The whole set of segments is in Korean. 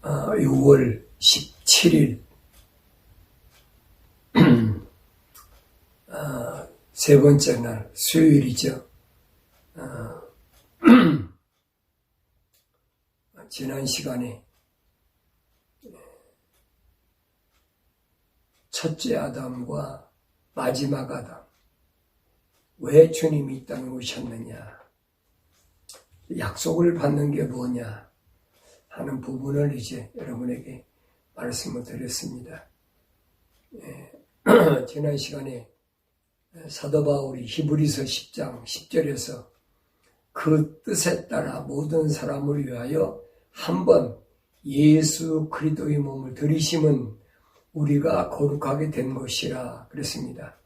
6월 17일 세 번째 날 수요일이죠. 지난 시간에 첫째 아담과 마지막 아담, 왜 주님이 이 땅에 오셨느냐, 약속을 받는 게 뭐냐 하는 부분을 이제 여러분에게 말씀을 드렸습니다. 지난 시간에 사도 바울이 히브리서 10장 10절에서 그 뜻에 따라 모든 사람을 위하여 한번 예수 그리스도의 몸을 들이심은 우리가 거룩하게 된 것이라 그랬습니다.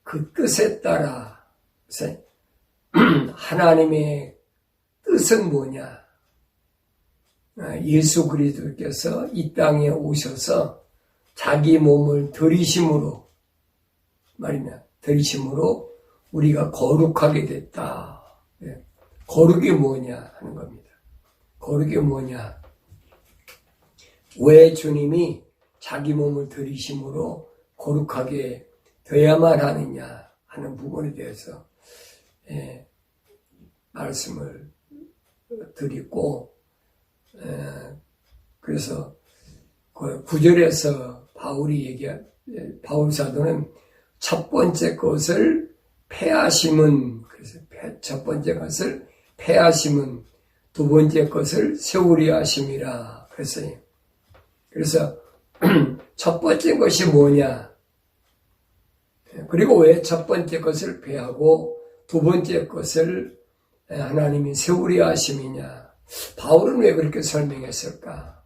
그 뜻에 따라 하나님의 뜻은 뭐냐? 예수 그리스도께서 이 땅에 오셔서 자기 몸을 들이심으로 말이냐, 들이심으로 우리가 거룩하게 됐다. 거룩이 뭐냐 하는 겁니다. 거룩이 뭐냐? 왜 주님이 자기 몸을 들이심으로 거룩하게 되어야만 하느냐 하는 부분에 대해서 말씀을 드리고, 그래서 9절에서 바울 사도는 첫 번째 것을 패하심은, 그래서 첫 번째 것을 패하심은 두 번째 것을 세우려 하심이라 그랬어요. 그래서 첫 번째 것이 뭐냐? 그리고 왜 첫 번째 것을 패하고 두 번째 것을 하나님이 세우려 하심이냐? 바울은 왜 그렇게 설명했을까?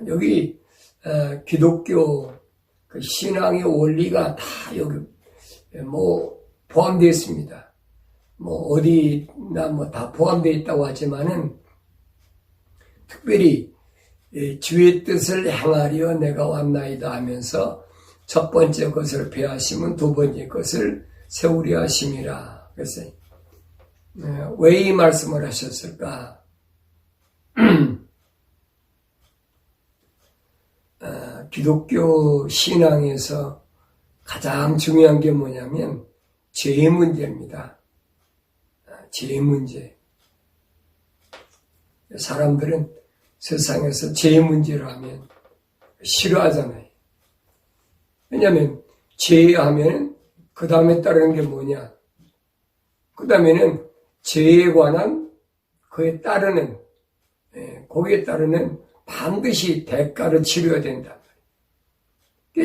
여기 기독교 그 신앙의 원리가 다 여기 포함되어 있습니다. 어디나 다 포함되어 있다고 하지만은 특별히 주의 뜻을 행하려 내가 왔나이다 하면서 첫 번째 것을 패하시면 두 번째 것을 세우려 하심이라. 그래서 왜 이 말씀을 하셨을까? 기독교 신앙에서 가장 중요한 게 뭐냐면 죄의 문제입니다. 죄의 문제. 사람들은 세상에서 죄의 문제로 하면 싫어하잖아요. 왜냐하면 죄하면 그 다음에 따르는 게 뭐냐? 그 다음에는 죄에 관한 그에 따르는, 거기에 따르는 반드시 대가를 치러야 된다.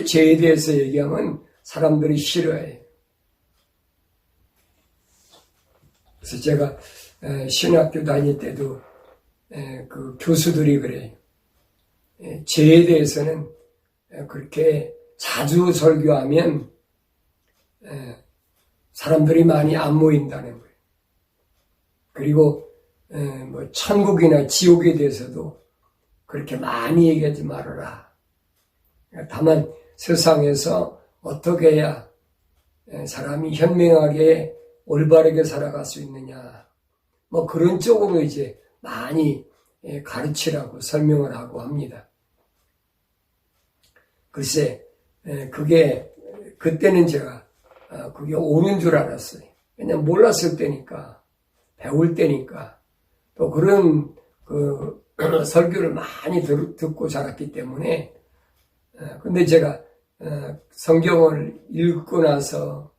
죄에 대해서 얘기하면 사람들이 싫어해요. 그래서 제가 신학교 다닐 때도 그 교수들이 그래요. 죄에 대해서는 그렇게 자주 설교하면 사람들이 많이 안 모인다는 거예요. 그리고 천국이나 지옥에 대해서도 그렇게 많이 얘기하지 말아라. 다만 세상에서 어떻게 해야 사람이 현명하게 올바르게 살아갈 수 있느냐, 그런 쪽으로 이제 많이 가르치라고 설명을 하고 합니다. 글쎄, 그때는 제가 그게 옳은 줄 알았어요. 왜냐면 몰랐을 때니까, 배울 때니까, 또 그런 설교를 많이 듣고 자랐기 때문에. 근데 제가 성경을 읽고 나서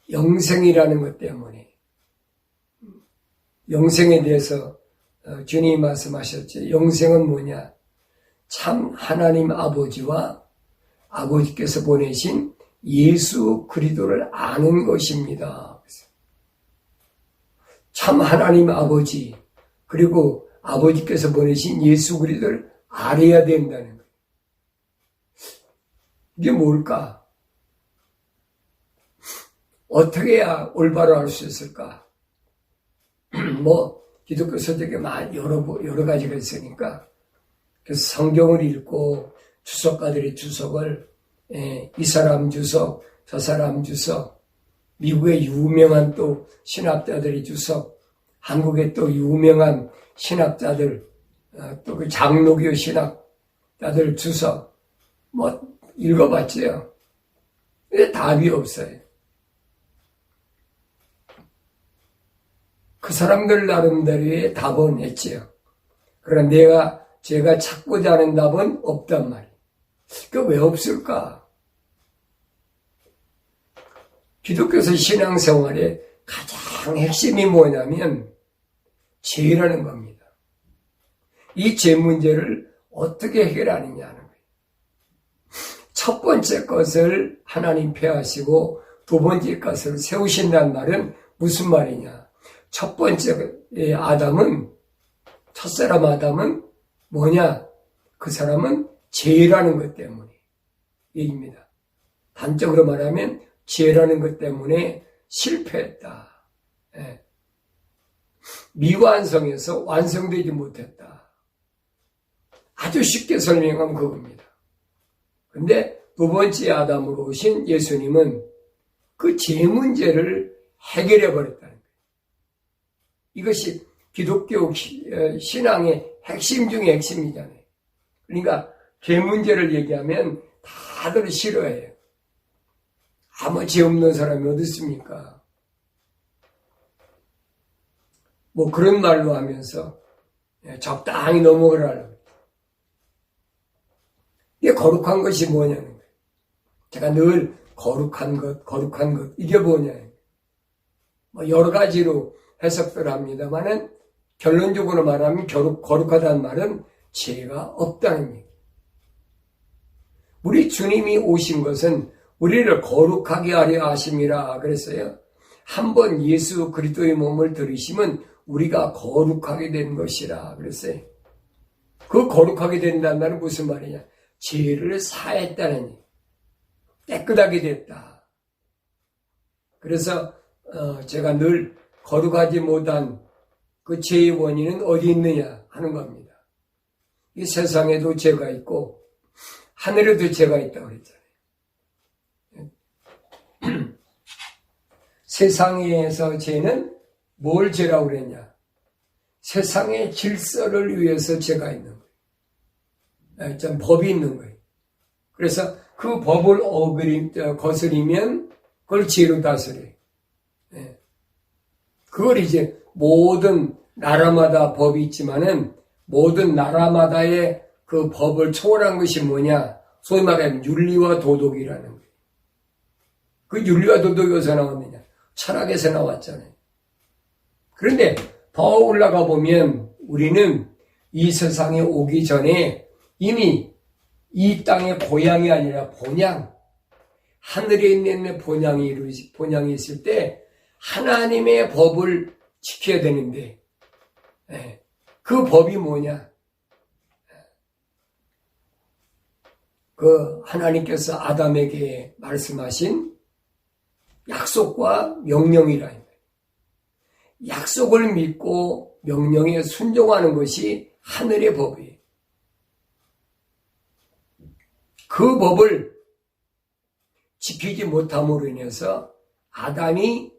영생이라는 것 때문에, 영생에 대해서 주님이 말씀하셨죠. 영생은 뭐냐? 참 하나님 아버지와 아버지께서 보내신 예수 그리스도를 아는 것입니다. 참 하나님 아버지, 그리고 아버지께서 보내신 예수 그리스도를 알아야 된다는 거예요. 이게 뭘까? 어떻게 해야 올바로 알 수 있을까? 기독교 서적에 여러 가지가 있으니까, 그래서 성경을 읽고 주석가들의 주석을, 이 사람 주석, 저 사람 주석, 미국의 유명한 또 신학자들의 주석, 한국의 또 유명한 신학자들, 또 그 장로교 신학자들 주석, 읽어봤지요. 근데 답이 없어요. 그 사람들 나름대로의 답은 했지요. 그러나 제가 찾고자 하는 답은 없단 말이에요. 그 왜 없을까? 기독교에서 신앙생활의 가장 핵심이 뭐냐면 죄라는 겁니다. 이 죄 문제를 어떻게 해결하느냐는 거예요. 첫 번째 것을 하나님 폐하시고 두 번째 것을 세우신다는 말은 무슨 말이냐? 첫 번째 첫사람 아담은 뭐냐? 그 사람은 죄라는 것 때문에 얘기입니다. 단적으로 말하면 죄라는 것 때문에 실패했다. 미완성해서 완성되지 못했다. 아주 쉽게 설명하면 그겁니다. 근데 두 번째 아담으로 오신 예수님은 그 죄 문제를 해결해 버렸다는 거예요. 이것이 기독교 신앙의 핵심 중의 핵심이잖아요. 그러니까 죄 문제를 얘기하면 다들 싫어해요. 아무 죄 없는 사람이 어디 있습니까? 그런 말로 하면서 적당히 넘어가라고. 이게 거룩한 것이 뭐냐는 거예요. 제가 늘 거룩한 것, 이게 뭐냐는 거예요. 여러 가지로 해석들 합니다만은 결론적으로 말하면 거룩하다는 말은 죄가 없다는 얘기예요. 우리 주님이 오신 것은 우리를 거룩하게 하려 하심이라 그랬어요. 한번 예수 그리스도의 몸을 들이시면 우리가 거룩하게 된 것이라 그랬어요. 그 거룩하게 된다는 말은 무슨 말이냐? 죄를 사했다는 얘기. 깨끗하게 됐다. 그래서 제가 늘 거룩하지 못한 그 죄의 원인은 어디 있느냐 하는 겁니다. 이 세상에도 죄가 있고 하늘에도 죄가 있다고 그랬잖아요. 세상에서 죄는 뭘 죄라고 그랬냐? 세상의 질서를 위해서 죄가 있는 거예요. 좀 법이 있는 거예요. 그래서 그 법을 거스리면 그걸 죄로 다스려요. 그걸 이제 모든 나라마다 법이 있지만은 모든 나라마다의 그 법을 초월한 것이 뭐냐? 소위 말하면 윤리와 도덕이라는 거예요. 그 윤리와 도덕이 어디서 나왔느냐? 철학에서 나왔잖아요. 그런데 더 올라가 보면 우리는 이 세상에 오기 전에 이미 이 땅의 고향이 아니라 본향, 하늘에 있는 본향이 있을 때 하나님의 법을 지켜야 되는데 그 법이 뭐냐? 그 하나님께서 아담에게 말씀하신 약속과 명령이라. 약속을 믿고 명령에 순종하는 것이 하늘의 법이에요. 그 법을 지키지 못함으로 인해서 아담이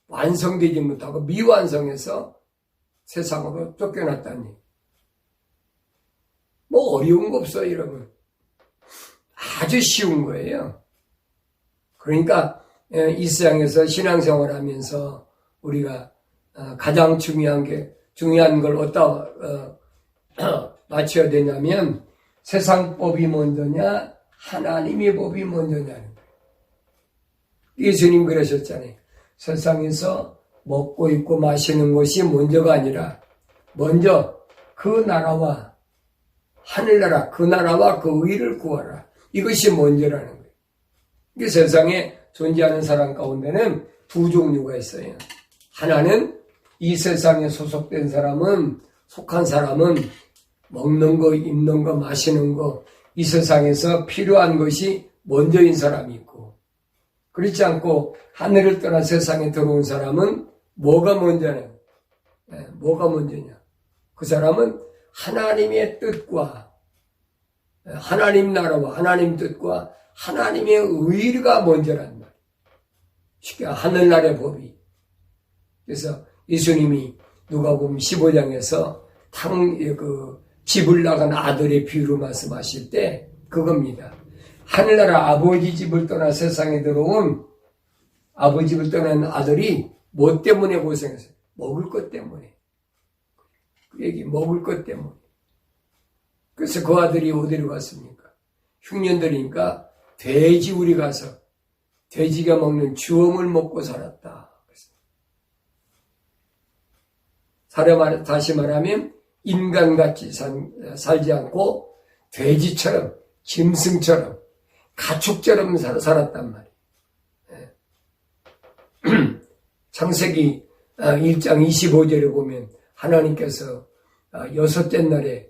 완성되지 못하고 미완성해서 세상으로 쫓겨났다니. 어려운 거 없어요, 여러분. 아주 쉬운 거예요. 그러니까 이 세상에서 신앙생활 하면서 우리가 가장 중요한 걸 어디다 맞춰야 되냐면 세상 법이 먼저냐 하나님의 법이 먼저냐는 거예요. 예수님 그러셨잖아요. 세상에서 먹고 입고 마시는 것이 먼저가 아니라 먼저 그 나라와 하늘나라 그 나라와 그 의를 구하라. 이것이 먼저라는 거예요. 이 세상에 존재하는 사람 가운데는 두 종류가 있어요. 하나는 이 세상에 속한 사람은 먹는 거, 입는 거, 마시는 거, 이 세상에서 필요한 것이 먼저인 사람이 있고, 그렇지 않고 하늘을 떠나 세상에 들어온 사람은 뭐가 먼저냐? 그 사람은 하나님의 뜻과 하나님 나라와 하나님 뜻과 하나님의 의가 먼저란 말이에요. 쉽게 하늘나라의 법이. 그래서 예수님이 누가복음 15장에서 집을 나간 아들의 비유로 말씀하실 때 그겁니다. 하늘나라 아버지 집을 떠나 세상에 들어온 아버지 집을 떠난 아들이 뭐 때문에 고생했어요? 먹을 것 때문에. 그 얘기 먹을 것 때문에. 그래서 그 아들이 어디로 갔습니까? 흉년들이니까 돼지우리 가서 돼지가 먹는 주엄을 먹고 살았다. 다시 말하면 인간같이 살지 않고 돼지처럼 짐승처럼 가축처럼 살았단 말이에요. 창세기 1장 25절에 보면 하나님께서 여섯째 날에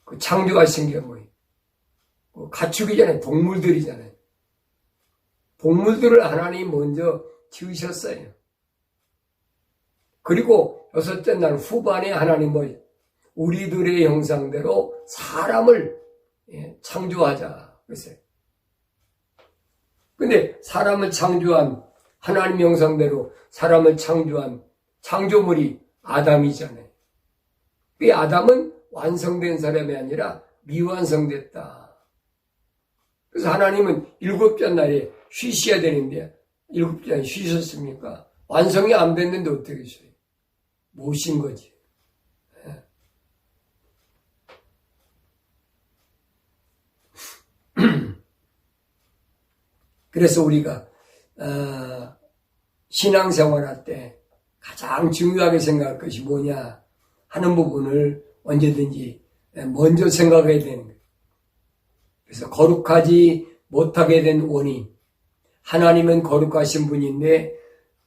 그 창조하신 게 뭐예요? 가축이잖아요. 동물들이잖아요. 동물들을 하나님이 먼저 지으셨어요. 그리고 여섯째 날 후반에 하나님 뭐예요? 우리들의 형상대로 사람을 창조하자. 그랬어요. 근데 사람을 창조한 하나님 형상대로 사람을 창조한 창조물이 아담이잖아요. 그 아담은 완성된 사람이 아니라 미완성됐다. 그래서 하나님은 일곱째 날에 쉬셔야 되는데 일곱째 날에 쉬셨습니까? 완성이 안 됐는데 어떻게 쉬어요? 못 쉰 거지. 그래서 우리가 신앙생활할 때 가장 중요하게 생각할 것이 뭐냐 하는 부분을 언제든지 먼저 생각해야 되는 거예요. 그래서 거룩하지 못하게 된 원인, 하나님은 거룩하신 분인데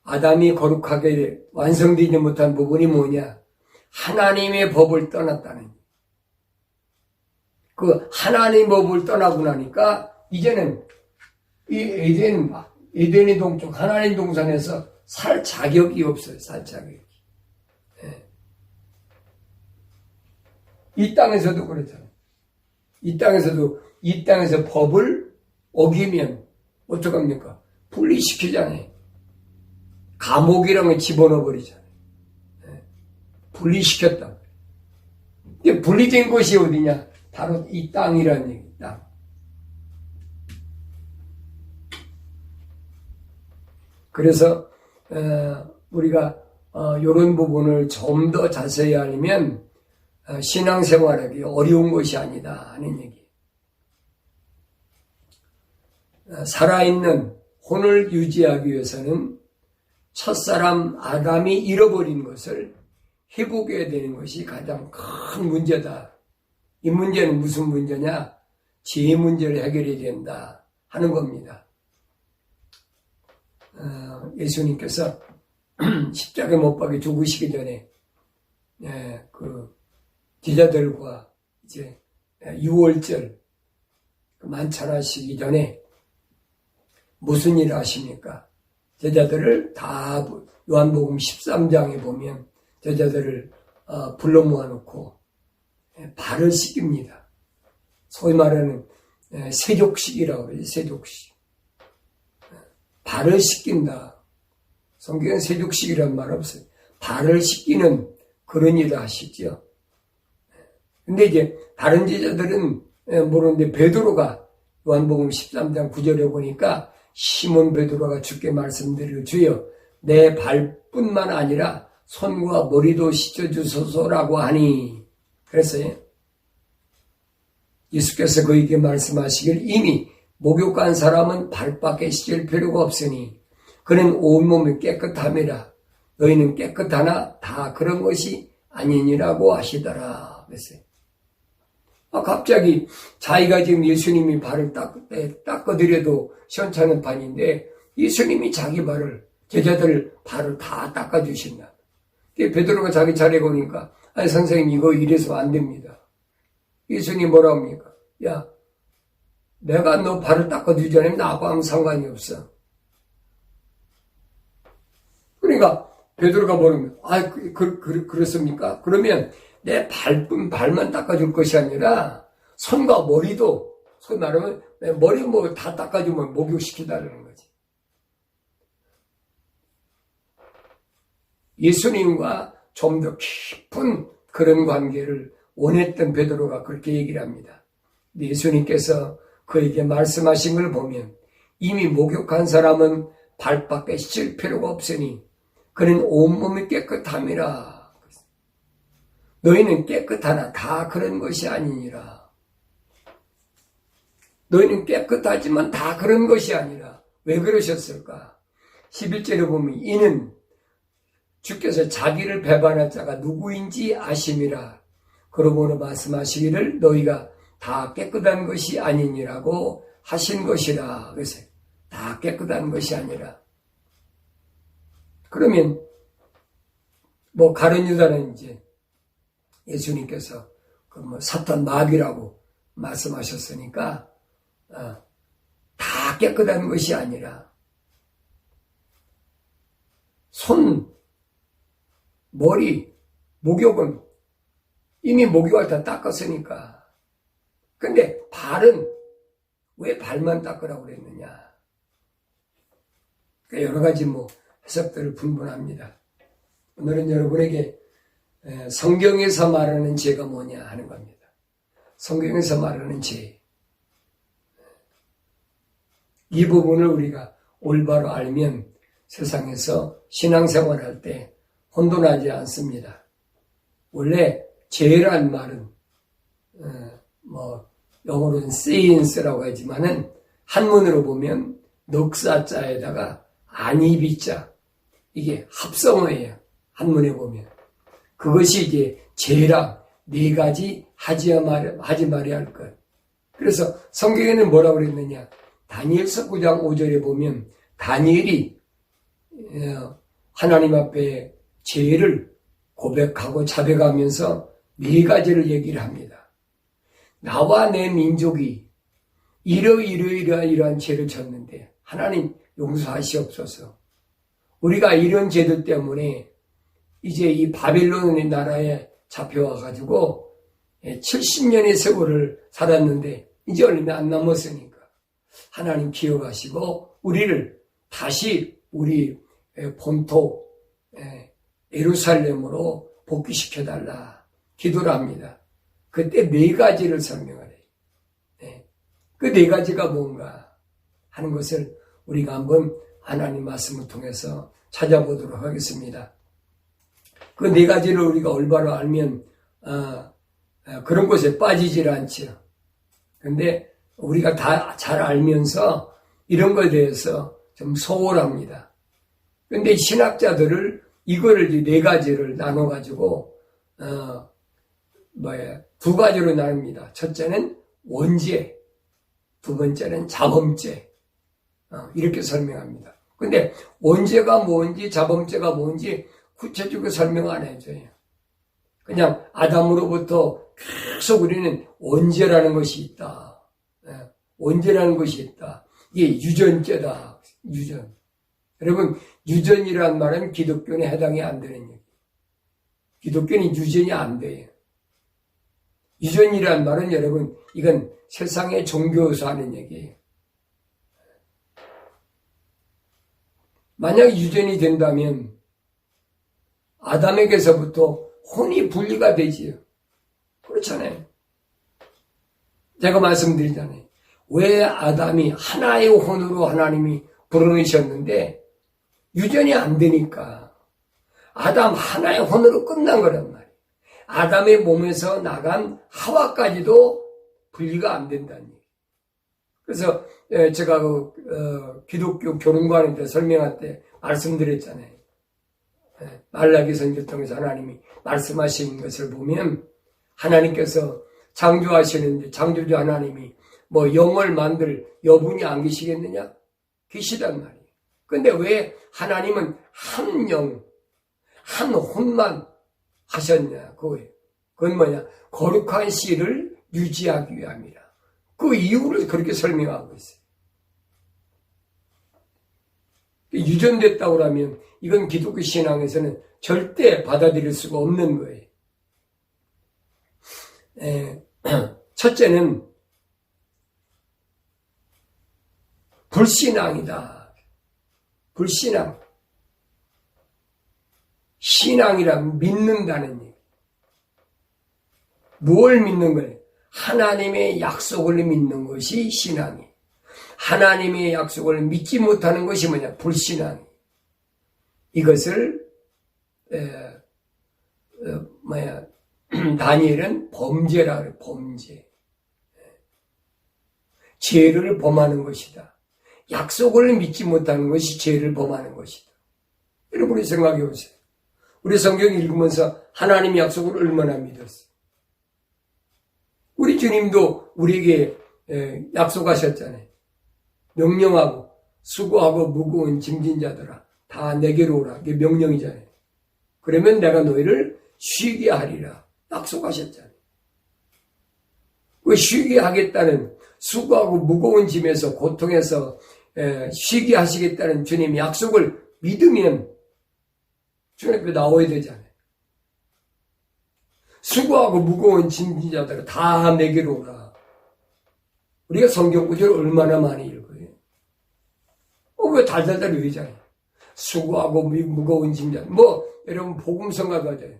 아담이 거룩하게 완성되지 못한 부분이 뭐냐? 하나님의 법을 떠났다는. 그 하나님의 법을 떠나고 나니까 이제는 이 에덴의 동쪽 하나님 동산에서 살 자격이 없어요. 살 자격이. 이 땅에서도 그렇잖아요. 이 땅에서 법을 어기면 어떡합니까? 분리시키잖아요. 감옥이라는 걸 집어넣어 버리잖아요. 분리시켰다. 분리된 것이 어디냐? 바로 이 땅이라는 얘기, 땅. 그래서 우리가 이런 부분을 좀 더 자세히 알면 신앙생활하기 어려운 것이 아니다 하는 얘기. 살아있는 혼을 유지하기 위해서는 첫사람 아담이 잃어버린 것을 회복해야 되는 것이 가장 큰 문제다. 이 문제는 무슨 문제냐? 죄 문제를 해결해야 된다 하는 겁니다. 예수님께서 십자가 못 박혀 죽으시기 전에 그 제자들과 이제 6월절 만찬하시기 전에 무슨 일을 하십니까? 제자들을 다 요한복음 13장에 보면 제자들을 불러 모아놓고 발을 씻깁니다. 소위 말하는 세족식이라고 그러죠. 세족식. 발을 씻긴다. 성경엔 세족식이라는 말 없어요. 발을 씻기는 그런 일을 하시죠. 근데 이제 다른 제자들은 모르는데 베드로가 요한복음 13장 9절에 보니까 시몬 베드로가 주께 말씀드리고 주여 내 발뿐만 아니라 손과 머리도 씻어주소서라고 하니 그랬어요. 예수께서 그에게 말씀하시길 이미 목욕한 사람은 발밖에 씻을 필요가 없으니 그는 온몸이 깨끗함이라 너희는 깨끗하나 다 그런 것이 아니니라고 하시더라 그랬어요. 갑자기 자기가 지금 예수님이 발을 닦아드려도 시원찮은 판인데 예수님이 자기 발을 제자들 발을 다 닦아주신다. 베드로가 자기 차례 보니까 아니 선생님 이거 이래서 안 됩니다. 예수님 뭐라 합니까? 야 내가 너 발을 닦아주지 않으면 나하고 아무 상관이 없어. 그러니까 베드로가 뭐라면 그렇습니까? 그러면 내 발만 닦아줄 것이 아니라 손과 머리도 소위 말하면 머리 뭐 다 닦아주면 목욕시키다라는 거지. 예수님과 좀 더 깊은 그런 관계를 원했던 베드로가 그렇게 얘기를 합니다. 예수님께서 그에게 말씀하신 걸 보면 이미 목욕한 사람은 발밖에 씻을 필요가 없으니 그는 온몸이 깨끗함이라. 너희는 깨끗하나 다 그런 것이 아니니라. 너희는 깨끗하지만 다 그런 것이 아니라. 왜 그러셨을까? 11절에 보면 이는 주께서 자기를 배반할 자가 누구인지 아심이라. 그러므로 말씀하시기를 너희가 다 깨끗한 것이 아니니라고 하신 것이라. 그래서 다 깨끗한 것이 아니라. 그러면 뭐 가룟 유다는 이제 예수님께서 그 뭐 사탄 마귀라고 말씀하셨으니까 다 깨끗한 것이 아니라 손, 머리, 목욕은 이미 목욕을 다 닦았으니까. 근데 발은 왜 발만 닦으라고 그랬느냐. 그러니까 여러 가지 뭐 해석들을 분분합니다. 오늘은 여러분에게 성경에서 말하는 죄가 뭐냐 하는 겁니다. 성경에서 말하는 죄. 이 부분을 우리가 올바로 알면 세상에서 신앙생활할 때 혼돈하지 않습니다. 원래 죄란 말은 뭐 영어로는 sins라고 하지만은 한문으로 보면 넉사자에다가 안이비자 이게 합성어예요. 한문에 보면 그것이 이제 죄라 네 가지 하지 말아야 할 것. 그래서 성경에는 뭐라고 그랬느냐? 다니엘서 9장 5절에 보면 다니엘이 하나님 앞에 죄를 고백하고 자백하면서 네 가지를 얘기를 합니다. 나와 내 민족이 이러이러한 죄를 졌는데 하나님 용서하시옵소서. 우리가 이런 죄들 때문에 이제 이 바빌론의 나라에 잡혀와가지고 70년의 세월을 살았는데 이제 얼마 안 남았으니까 하나님 기억하시고 우리를 다시 우리 본토 예루살렘으로 복귀시켜달라 기도를 합니다. 그때 네 가지를 설명을 해요. 그 네 가지가 뭔가 하는 것을 우리가 한번 하나님 말씀을 통해서 찾아보도록 하겠습니다. 그 네 가지를 우리가 올바로 알면 그런 것에 빠지질 않죠. 그런데 우리가 다 잘 알면서 이런 것에 대해서 좀 소홀합니다. 그런데 신학자들을 이거를 네 가지를 나눠가지고 두 가지로 나눕니다. 첫째는 원죄, 두 번째는 자범죄 이렇게 설명합니다. 근데 원죄가 뭔지 자범죄가 뭔지 구체적으로 설명 안 해줘요. 그냥 아담으로부터 계속 우리는 원죄라는 것이 있다. 원죄라는 것이 있다. 이게 유전죄다. 유전. 여러분 유전이라는 말은 기독교에 해당이 안 되는 얘기. 기독교는 유전이 안 돼요. 유전이라는 말은 여러분 이건 세상의 종교에서 하는 얘기예요. 만약 유전이 된다면 아담에게서부터 혼이 분리가 되지요. 그렇잖아요. 제가 말씀드리잖아요. 왜 아담이 하나의 혼으로 하나님이 불어넣으셨는데 유전이 안 되니까 아담 하나의 혼으로 끝난 거란 말이에요. 아담의 몸에서 나간 하와까지도 분리가 안 된다는 얘기예요. 그래서 제가 기독교 교론관한테 설명할 때 말씀드렸잖아요. 말라기 선지를 통해서 하나님이 말씀하신 것을 보면 하나님께서 창조하시는데 창조주 하나님이 뭐 영을 만들 여분이 안 계시겠느냐? 계시단 말이에요. 근데 왜 하나님은 한 영, 한 혼만 하셨냐? 그건 뭐냐? 거룩한 씨를 유지하기 위함이라. 그 이유를 그렇게 설명하고 있어요. 유전됐다고 하면 이건 기독교 신앙에서는 절대 받아들일 수가 없는 거예요. 첫째는 불신앙이다. 불신앙. 신앙이란 믿는다는 얘기. 뭘 믿는 거예요? 하나님의 약속을 믿는 것이 신앙이에요. 하나님의 약속을 믿지 못하는 것이 뭐냐? 불신앙이에요. 이것을 다니엘은 범죄라 그래요. 범죄. 죄를 범하는 것이다. 약속을 믿지 못하는 것이 죄를 범하는 것이다. 여러분이 생각해 보세요. 우리 성경 읽으면서 하나님 약속을 얼마나 믿었어요. 우리 주님도 우리에게 약속하셨잖아요. 명령하고 수고하고 무거운 짐진 자들아 다 내게로 오라. 이게 명령이잖아요. 그러면 내가 너희를 쉬게 하리라. 약속하셨잖아요. 그 쉬게 하겠다는 수고하고 무거운 짐에서 고통에서 쉬게 하시겠다는 주님의 약속을 믿으면 주님 앞에 나와야 되잖아요. 수고하고 무거운 짐진 자들아 다 내게로 오라. 우리가 성경 구절을 얼마나 많이 읽어요. 왜 달달달 외우잖아요. 수고하고 무거운 짐자. 여러분 복음성가 가져요.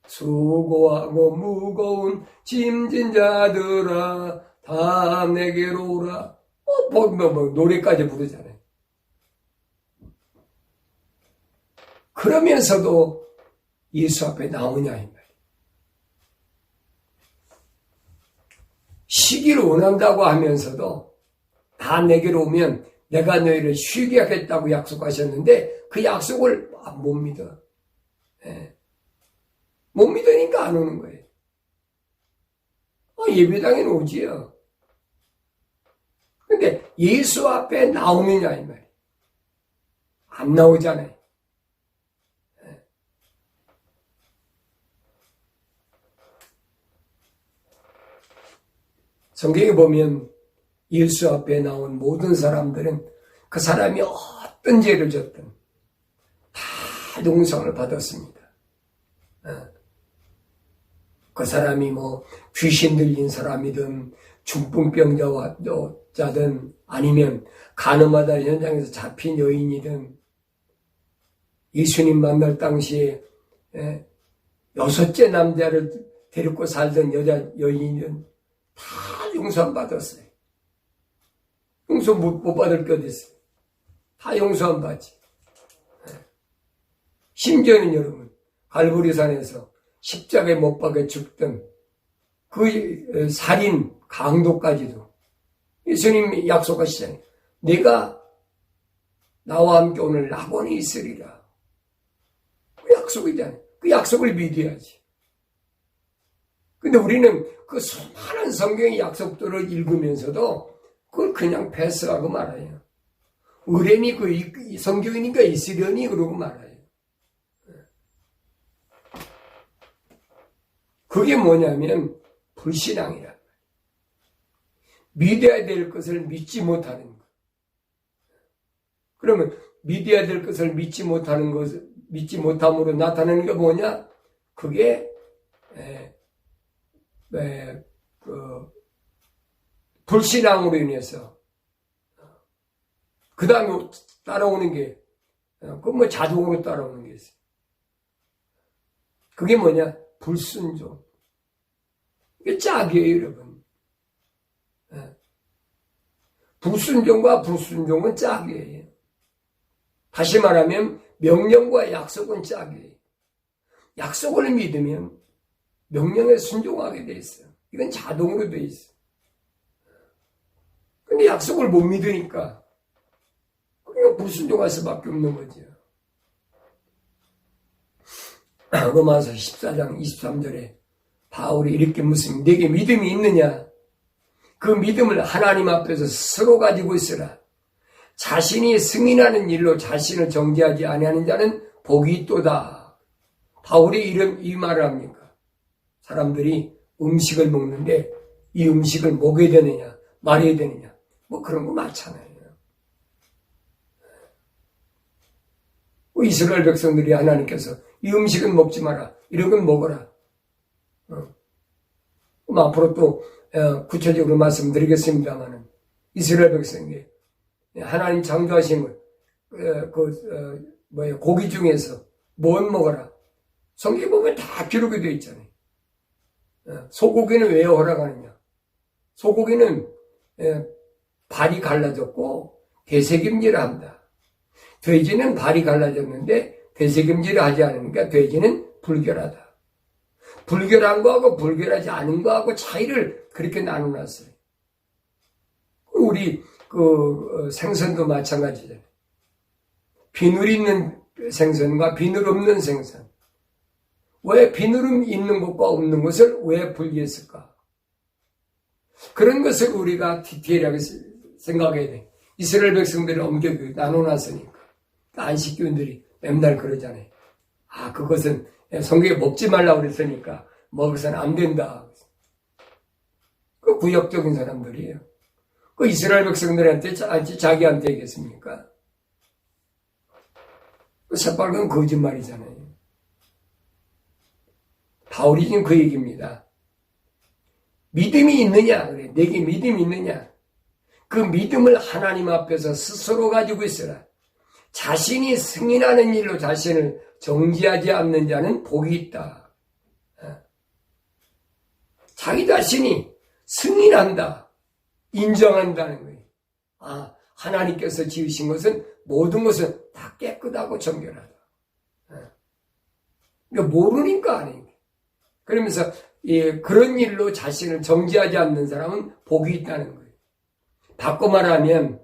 수고하고 무거운 짐진 자들아 다 내게로 오라. 노래까지 부르잖아요. 그러면서도 예수 앞에 나오냐 이 말이에요. 쉬기를 원한다고 하면서도 다 내게로 오면 내가 너희를 쉬게 하겠다고 약속하셨는데 그 약속을 못 믿어. 못 믿으니까 안 오는 거예요. 예배당에는 오지요. 근데 예수 앞에 나오느냐 이 말이에요. 안 나오잖아요. 성경에 보면 예수 앞에 나온 모든 사람들은 그 사람이 어떤 죄를 졌든 다 용서를 받았습니다. 그 사람이 귀신 들린 사람이든 중풍병자든 아니면 간음하다 현장에서 잡힌 여인이든 예수님 만날 당시에 6째 남자를 데리고 살던 여인이든 다 용서 안 받았어요. 용서 못 받을 게 어디 있어요. 다 용서 안 받지. 심지어는 여러분 갈보리산에서 십자가에 못 박혀 죽던 그 살인 강도까지도 예수님이 약속하시잖아요. 내가 나와 함께 오늘 낙원에 있으리라. 그 약속이잖아요. 그 약속을 믿어야지. 근데 우리는 그 수많은 성경의 약속들을 읽으면서도 그걸 그냥 패스하고 말아요. 의뢰니 그 성경이니까 있으려니 그러고 말아요. 그게 뭐냐면 불신앙이란 말이에요. 믿어야 될 것을 믿지 못하는 것. 그러면 믿어야 될 것을 믿지 못함으로 나타나는 게 뭐냐? 그게 불신앙으로 인해서 그 다음에 따라오는 게 자동으로 따라오는 게 있어요. 그게 뭐냐? 불순종. 이게 짝이에요, 여러분. 불순종과 불순종은 짝이에요. 다시 말하면 명령과 약속은 짝이에요. 약속을 믿으면 명령에 순종하게 돼 있어요. 이건 자동으로 돼 있어요. 근데 약속을 못 믿으니까 그러니까 불순종할 수밖에 없는 거죠. 로마서 14장 23절에 바울이 이렇게 묻습니다. 내게 믿음이 있느냐? 그 믿음을 하나님 앞에서 스스로 가지고 있으라. 자신이 승인하는 일로 자신을 정죄하지 아니하는 자는 복이 있도다. 바울이 이 말을 합니까? 사람들이 음식을 먹는데 이 음식을 먹어야 되느냐 말아야 되느냐 그런 거 많잖아요. 이스라엘 백성들이 하나님께서 이 음식은 먹지 마라, 이런 건 먹어라. 앞으로 또 구체적으로 말씀드리겠습니다만은 이스라엘 백성에게 하나님 창조하신 걸 고기 중에서 뭘 먹어라. 성경에 보면 다 기록이 되어 있잖아요. 소고기는 왜 허락하느냐? 소고기는 발이 갈라졌고 되새김질을 한다. 돼지는 발이 갈라졌는데 되새김질을 하지 않으니까 돼지는 불결하다. 불결한 거하고 불결하지 않은 거하고 차이를 그렇게 나눠놨어요. 우리 생선도 마찬가지잖아요. 비늘 있는 생선과 비늘 없는 생선. 왜 비늘은 있는 것과 없는 것을 왜 분리했을까? 그런 것을 우리가 디테일하게 생각해야 돼. 이스라엘 백성들을 엄격히 나눠놨으니까. 안식교인들이 맨날 그러잖아요. 그것은 성경에 먹지 말라고 그랬으니까 먹어서는 안 된다. 그 구역적인 사람들이에요. 그 이스라엘 백성들한테 자기한테 얘기했습니까? 그 새빨간 거짓말이잖아요. 바울이 지금 그 얘기입니다. 믿음이 있느냐? 그래. 내게 믿음이 있느냐? 그 믿음을 하나님 앞에서 스스로 가지고 있어라. 자신이 승인하는 일로 자신을 정지하지 않는 자는 복이 있다. 자기 자신이 승인한다. 인정한다는 거예요. 하나님께서 지으신 것은 모든 것은 다 깨끗하고 정결하다. 그러니까 모르니까 아니에요. 그러면서 그런 일로 자신을 정지하지 않는 사람은 복이 있다는 거예요. 바꿔 말하면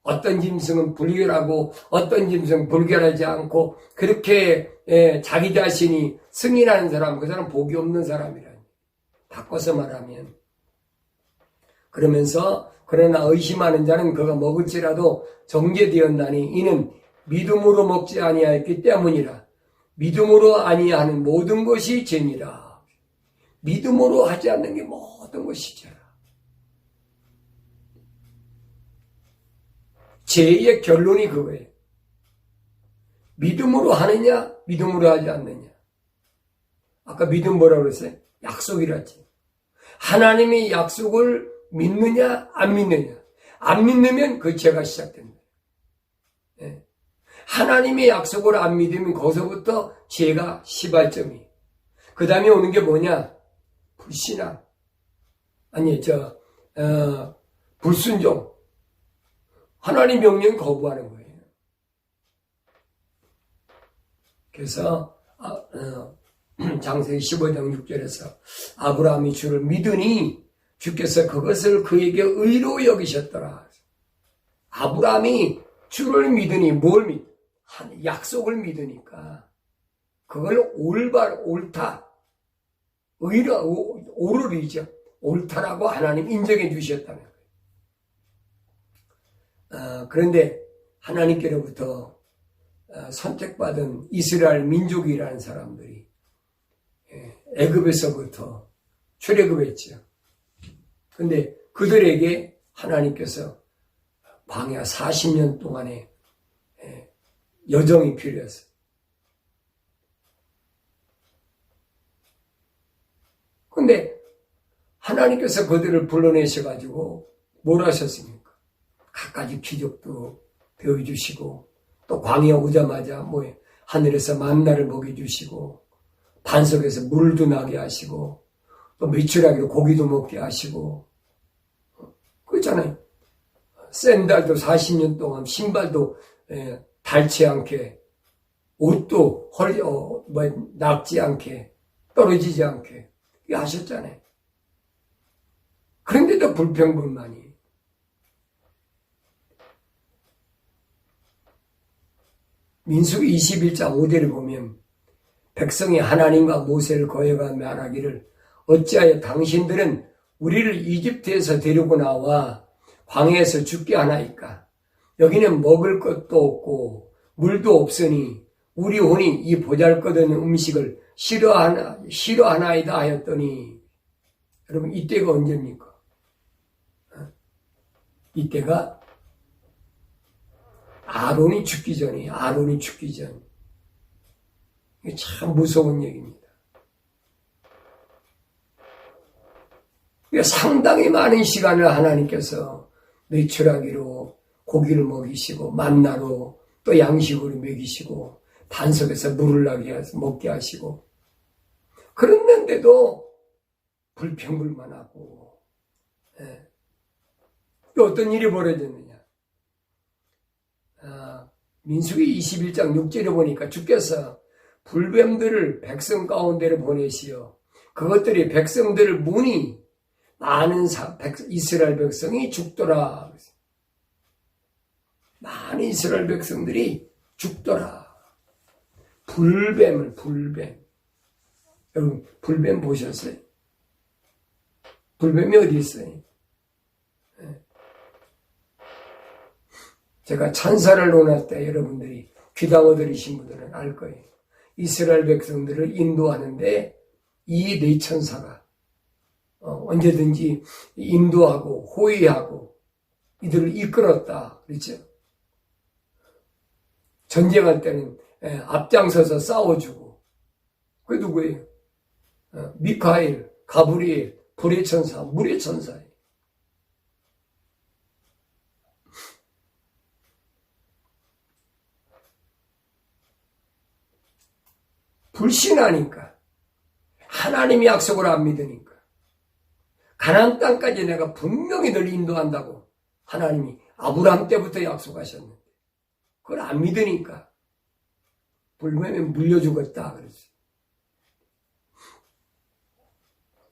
어떤 짐승은 불결하고 어떤 짐승은 불결하지 않고 그렇게 자기 자신이 승인하는 사람, 그 사람은 복이 없는 사람이라니. 바꿔서 말하면. 그러면서 그러나 의심하는 자는 그가 먹을지라도 정죄되었나니 이는 믿음으로 먹지 아니하였기 때문이라. 믿음으로 아니하는 모든 것이 죄니라. 믿음으로 하지 않는 게 모든 것이 죄라. 죄의 결론이 그거예요. 믿음으로 하느냐, 믿음으로 하지 않느냐. 아까 믿음 뭐라고 그랬어요? 약속이라지. 하나님의 약속을 믿느냐, 안 믿느냐. 안 믿으면 그 죄가 시작됩니다. 하나님의 약속을 안 믿으면 거기서부터 죄가 시발점이. 그 다음에 오는 게 뭐냐? 불신앙. 불순종. 하나님 명령 거부하는 거예요. 그래서 장세기 15장 6절에서 아브라함이 주를 믿으니 주께서 그것을 그에게 의로 여기셨더라. 아브라함이 주를 믿으니 뭘 믿? 약속을 믿으니까 그걸 옳다. 오르리죠. 옳다라고 하나님 인정해 주셨다는 거예요. 그런데 하나님께로부터 선택받은 이스라엘 민족이라는 사람들이 애굽에서부터 출애굽했죠. 그런데 그들에게 하나님께서 광야 40년 동안의 여정이 필요했어요. 그런데 하나님께서 그들을 불러내셔가지고 뭘 하셨습니까? 갖가지 기적도 보여주시고 또 광야 오자마자 하늘에서 만나를 먹여주시고 반석에서 물도 나게 하시고 또 메추라기로 고기도 먹게 하시고 그렇잖아요. 샌달도 40년 동안 신발도 닳지 않게 옷도 낡지 않게 떨어지지 않게 하셨잖아요. 그런데도 불평불만이. 민수기 21장 5절을 보면 백성이 하나님과 모세를 거여가 말하기를 어찌하여 당신들은 우리를 이집트에서 데리고 나와 광야에서 죽게 하나이까? 여기는 먹을 것도 없고 물도 없으니 우리 혼이 이 보잘것없는 음식을 싫어하나이다 하였더니 여러분 이때가 언제입니까? 이때가 아론이 죽기 전이에요. 아론이 죽기 전. 이게 참 무서운 얘기입니다. 상당히 많은 시간을 하나님께서 메추라기로 고기를 먹이시고 만나로 또 또 양식으로 먹이시고 단석에서 물을 먹게 하시고 그랬는데도 불평불만하고 또 어떤 일이 벌어졌느냐. 민수기 21장 6절에 보니까 주께서 불뱀들을 백성 가운데로 보내시어 그것들이 백성들을 무니 많은 이스라엘 백성이 죽더라. 많은 이스라엘 백성들이 죽더라. 불뱀. 여러분, 불뱀 보셨어요? 불뱀이 어디 있어요? 제가 찬사를 논할 때 여러분들이 귀담아 들으신 분들은 알 거예요. 이스라엘 백성들을 인도하는데 이 네 천사가 언제든지 인도하고 호위하고 이들을 이끌었다. 그렇죠? 전쟁할 때는 앞장서서 싸워주고 그게 누구예요? 미카엘, 가브리엘, 불의 천사, 물의 천사예요. 불신하니까 하나님의 약속을 안 믿으니까 가나안 땅까지 내가 분명히 널 인도한다고 하나님이 아브라함 때부터 약속하셨는데 그걸 안 믿으니까 불뱀에 물려 죽었다 그랬어요.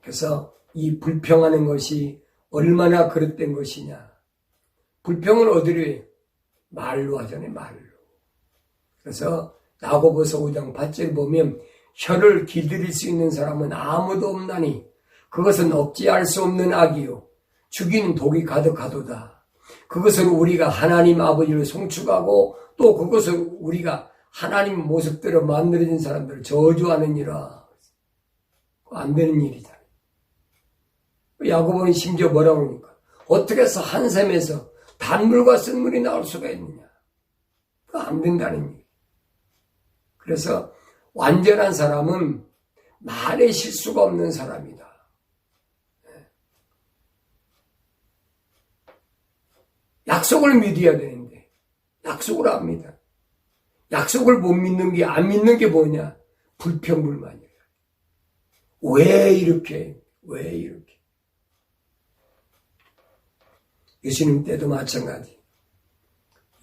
그래서 이 불평하는 것이 얼마나 그릇된 것이냐. 불평을 어디로 해요? 말로 하잖아요. 말로. 그래서 야고보서 5장 8절 보면 혀를 길들일 수 있는 사람은 아무도 없나니 그것은 억제할 수 없는 악이요 죽이는 독이 가득하도다. 그것으로 우리가 하나님 아버지를 송축하고 또 그것으로 우리가 하나님 모습대로 만들어진 사람들을 저주하느니라. 안 되는 일이잖아요. 야고보는 심지어 뭐라고 그러니까 어떻게 해서 한 샘에서 단물과 쓴물이 나올 수가 있느냐. 그거 안 된다는 얘기. 그래서 완전한 사람은 말에 실수가 없는 사람이다. 약속을 믿어야 되는데 약속을 안 믿어. 약속을 못 믿는 게 안 믿는 게 뭐냐? 불평불만이야. 왜 이렇게? 예수님 때도 마찬가지.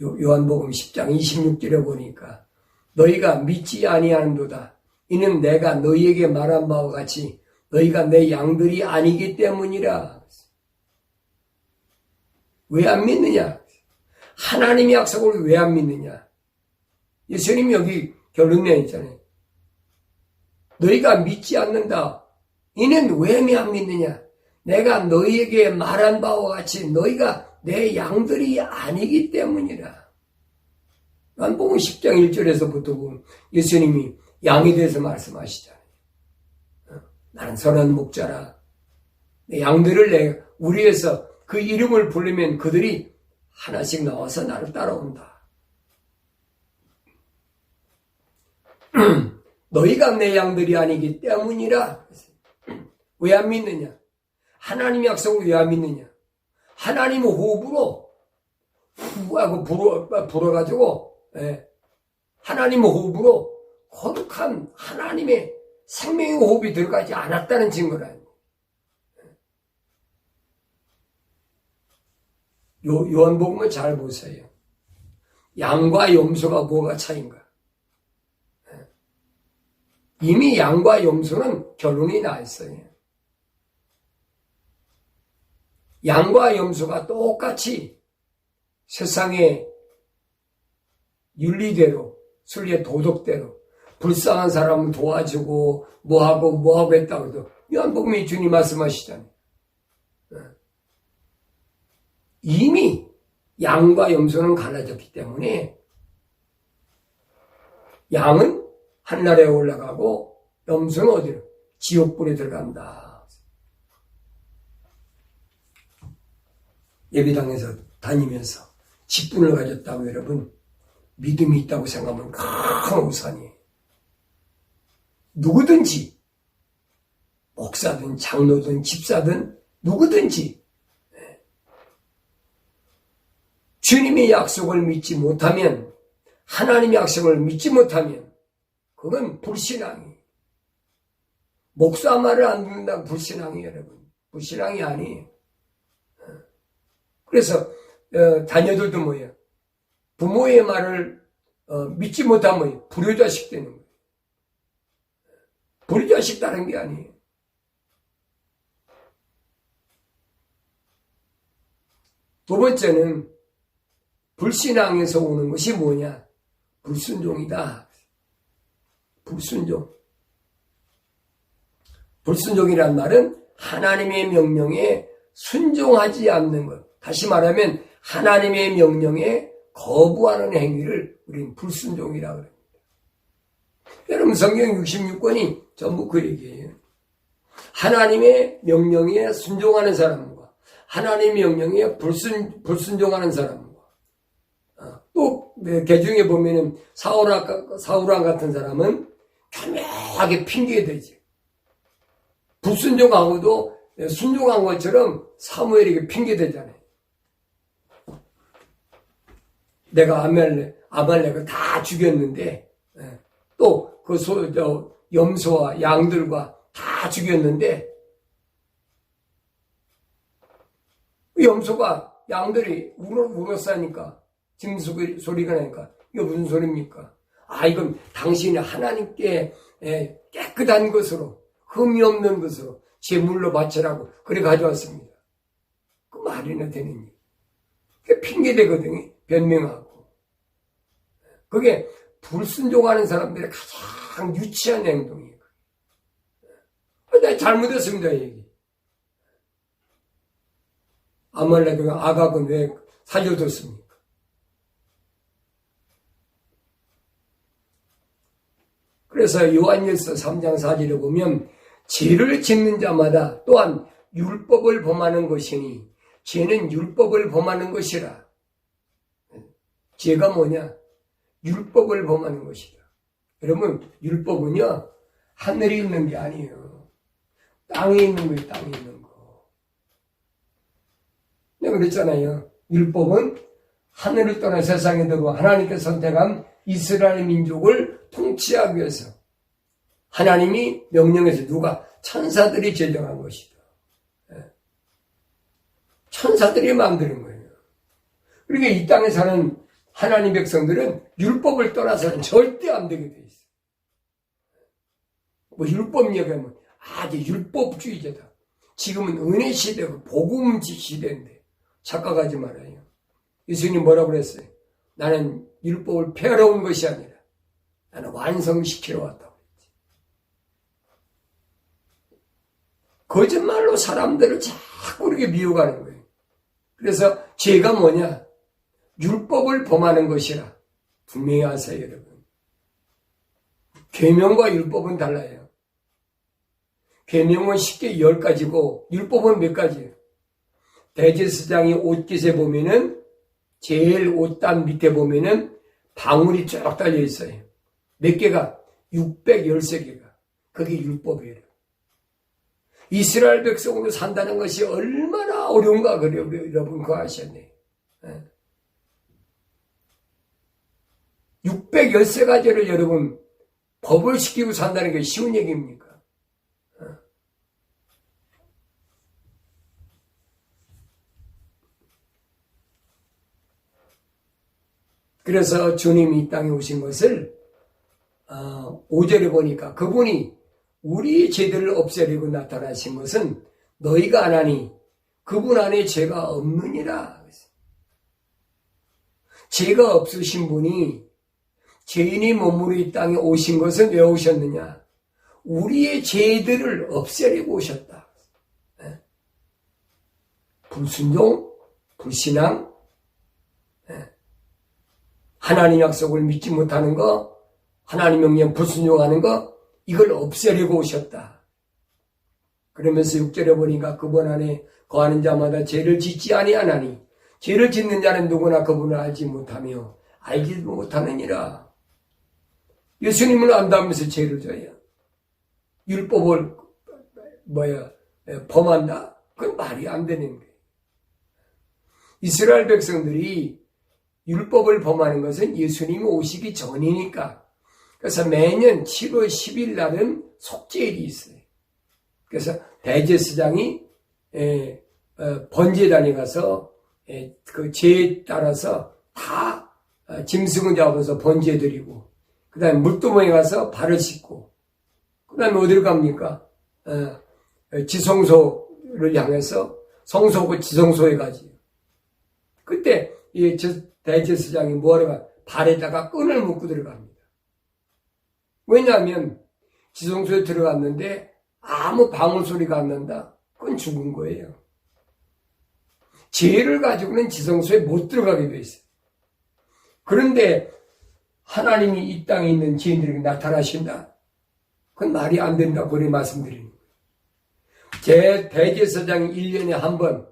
요한복음 10장 26절에 보니까 너희가 믿지 아니하는도다. 이는 내가 너희에게 말한 바와 같이 너희가 내 양들이 아니기 때문이라. 왜 안 믿느냐? 하나님의 약속을 왜 안 믿느냐? 예수님이 여기 결론 내있잖아요. 너희가 믿지 않는다. 이는 왜 안 믿느냐? 내가 너희에게 말한 바와 같이 너희가 내 양들이 아니기 때문이라. 요한복음 10장 1절에서부터 보면 예수님이 양에 대해서 말씀하시잖아요. 나는 선한 목자라. 내 양들을 내가 우리에서 그 이름을 부르면 그들이 하나씩 나와서 나를 따라온다. 너희가 내 양들이 아니기 때문이라. 왜 안 믿느냐? 하나님 약속을 왜 안 믿느냐? 하나님의 호흡으로 후하고 불어가지고 하나님의 호흡으로 거룩한 하나님의 생명의 호흡이 들어가지 않았다는 증거라. 요한복음을 잘 보세요. 양과 염소가 뭐가 차이인가? 이미 양과 염소는 결론이 나 있어요. 양과 염소가 똑같이 세상의 윤리대로, 순리의 도덕대로 불쌍한 사람은 도와주고 뭐하고 했다고 해도 요한복음에 주님 말씀하시잖아요. 이미 양과 염소는 갈라졌기 때문에 양은 하늘나라에 올라가고 염소는 어디로? 지옥불에 들어간다. 예배당에서 다니면서 직분을 가졌다고 여러분 믿음이 있다고 생각하면 큰 우산이에요. 누구든지 목사든 장로든 집사든 누구든지 주님의 약속을 믿지 못하면 하나님의 약속을 믿지 못하면 그건 불신앙이에요. 목사 말을 안 듣는다고 불신앙이에요, 여러분. 불신앙이 아니에요. 그래서 자녀들도 뭐예요? 부모의 말을 믿지 못하면 불효자식 되는 거예요. 불효자식 다른 게 아니에요. 두 번째는 불신앙에서 오는 것이 뭐냐? 불순종이다. 불순종. 불순종이란 말은 하나님의 명령에 순종하지 않는 것. 다시 말하면 하나님의 명령에 거부하는 행위를 우리는 불순종이라고 합니다. 여러분 성경 66권이 전부 그 얘기예요. 하나님의 명령에 순종하는 사람과 하나님의 명령에 불순종하는 사람과 또 개중에 보면은 사울왕 같은 사람은 교묘하게 핑계대지. 불순종하고도 순종한 것처럼 사무엘에게 핑계대잖아요. 내가 아말렉을 다 죽였는데 또 그 염소와 양들과 다 죽였는데 염소가 양들이 울었으니까 짐 소리가 나니까 이거 무슨 소리입니까? 이건 당신이 하나님께 깨끗한 것으로 흠이 없는 것으로 제물로 바치라고 그래 가져왔습니다. 그 말이나 되는 일. 그게 핑계대거든요. 변명하고. 그게 불순종하는 사람들의 가장 유치한 행동이에요. 내가 잘못했습니다, 얘기. 아말렉과 아각은 왜 살려뒀습니까? 그래서 요한일서 3장 4절에 보면 죄를 짓는 자마다 또한 율법을 범하는 것이니 죄는 율법을 범하는 것이라. 죄가 뭐냐? 율법을 범하는 것이다. 여러분 율법은요 하늘에 있는 게 아니에요. 땅에 있는 거예요. 땅에 있는 거. 내가 그랬잖아요. 율법은 하늘을 떠나 세상에 들어와 하나님께서 선택한 이스라엘 민족을 통치하기 위해서 하나님이 명령해서 누가 천사들이 제정한 것이다. 천사들이 만드는 거예요. 그러니까 이 땅에 사는 하나님 백성들은 율법을 떠나서는 절대 안 되게 돼 있어요. 뭐 율법 얘기하면 아주 율법주의자다. 지금은 은혜 시대고 복음 시대인데 착각하지 말아요. 예수님 뭐라고 그랬어요? 나는 율법을 폐하러 온 것이 아니라 나는 완성시키러 왔다고 그랬지. 거짓말로 사람들을 자꾸 이렇게 미워가는 거예요. 그래서 죄가 뭐냐? 율법을 범하는 것이라 분명히 아세요, 여러분. 계명과 율법은 달라요. 계명은 쉽게 10가지고 율법은 몇 가지예요? 대제사장이 옷깃에 보면은 제일 옷단 밑에 보면은 방울이 쭉 달려 있어요. 몇 개가? 613개가. 그게 율법이에요. 이스라엘 백성으로 산다는 것이 얼마나 어려운가 그래요. 여러분 그거 아셨네. 613가지를 여러분 법을 시키고 산다는 게 쉬운 얘기입니까? 그래서 주님이 이 땅에 오신 것을 5절에 보니까 그분이 우리의 죄들을 없애려고 나타나신 것은 너희가 안 하니 그분 안에 죄가 없느니라. 죄가 없으신 분이 죄인이 머무르 이 땅에 오신 것은 왜 오셨느냐? 우리의 죄들을 없애려고 오셨다. 불순종, 불신앙, 하나님 약속을 믿지 못하는 거, 하나님 명령 불순종하는 거, 이걸 없애려고 오셨다. 그러면서 6절에 보니까 그분 안에 거하는 자마다 죄를 짓지 아니하나니 죄를 짓는 자는 누구나 그분을 알지 못하며 알지 못하느니라. 예수님을 안다면서 죄를 져요. 율법을 범한다? 그건 말이 안 되는 거예요. 이스라엘 백성들이 율법을 범하는 것은 예수님이 오시기 전이니까. 그래서 매년 7월 10일 날은 속죄일이 있어요. 그래서 대제사장이 번제단에 가서 그 제에 따라서 다 짐승을 잡아서 번제 드리고, 그 다음에 물두멍에 가서 발을 씻고, 그 다음에 어디로 갑니까? 지성소를 향해서 성소고 지성소에 가지. 그때 이 대제사장이 뭐하러 가? 발에다가 끈을 묶고 들어갑니다. 왜냐하면 지성소에 들어갔는데 아무 방울 소리가 안 난다. 그건 죽은 거예요. 죄를 가지고는 지성소에 못 들어가게 돼 있어요. 그런데 하나님이 이 땅에 있는 죄인들에게 나타나신다. 그건 말이 안 된다. 그래 말씀드리는 거예요. 대제사장이 1년에 한 번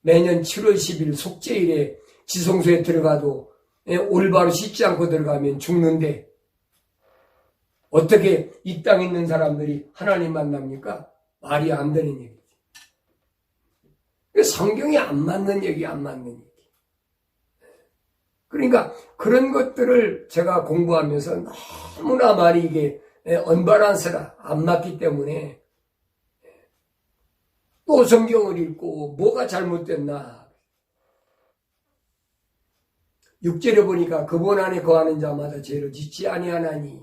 매년 7월 10일 속죄일에 지성소에 들어가도 올바로 씻지 않고 들어가면 죽는데 어떻게 이 땅에 있는 사람들이 하나님 만납니까? 말이 안 되는 얘기지. 성경이 안 맞는 얘기, 안 맞는 얘기. 그러니까 그런 것들을 제가 공부하면서 너무나 말이 이게 언밸런스라 안 맞기 때문에 또 성경을 읽고 뭐가 잘못됐나. 6절에 보니까 그분 안에 거하는 자마다 죄를 짓지 아니하나니,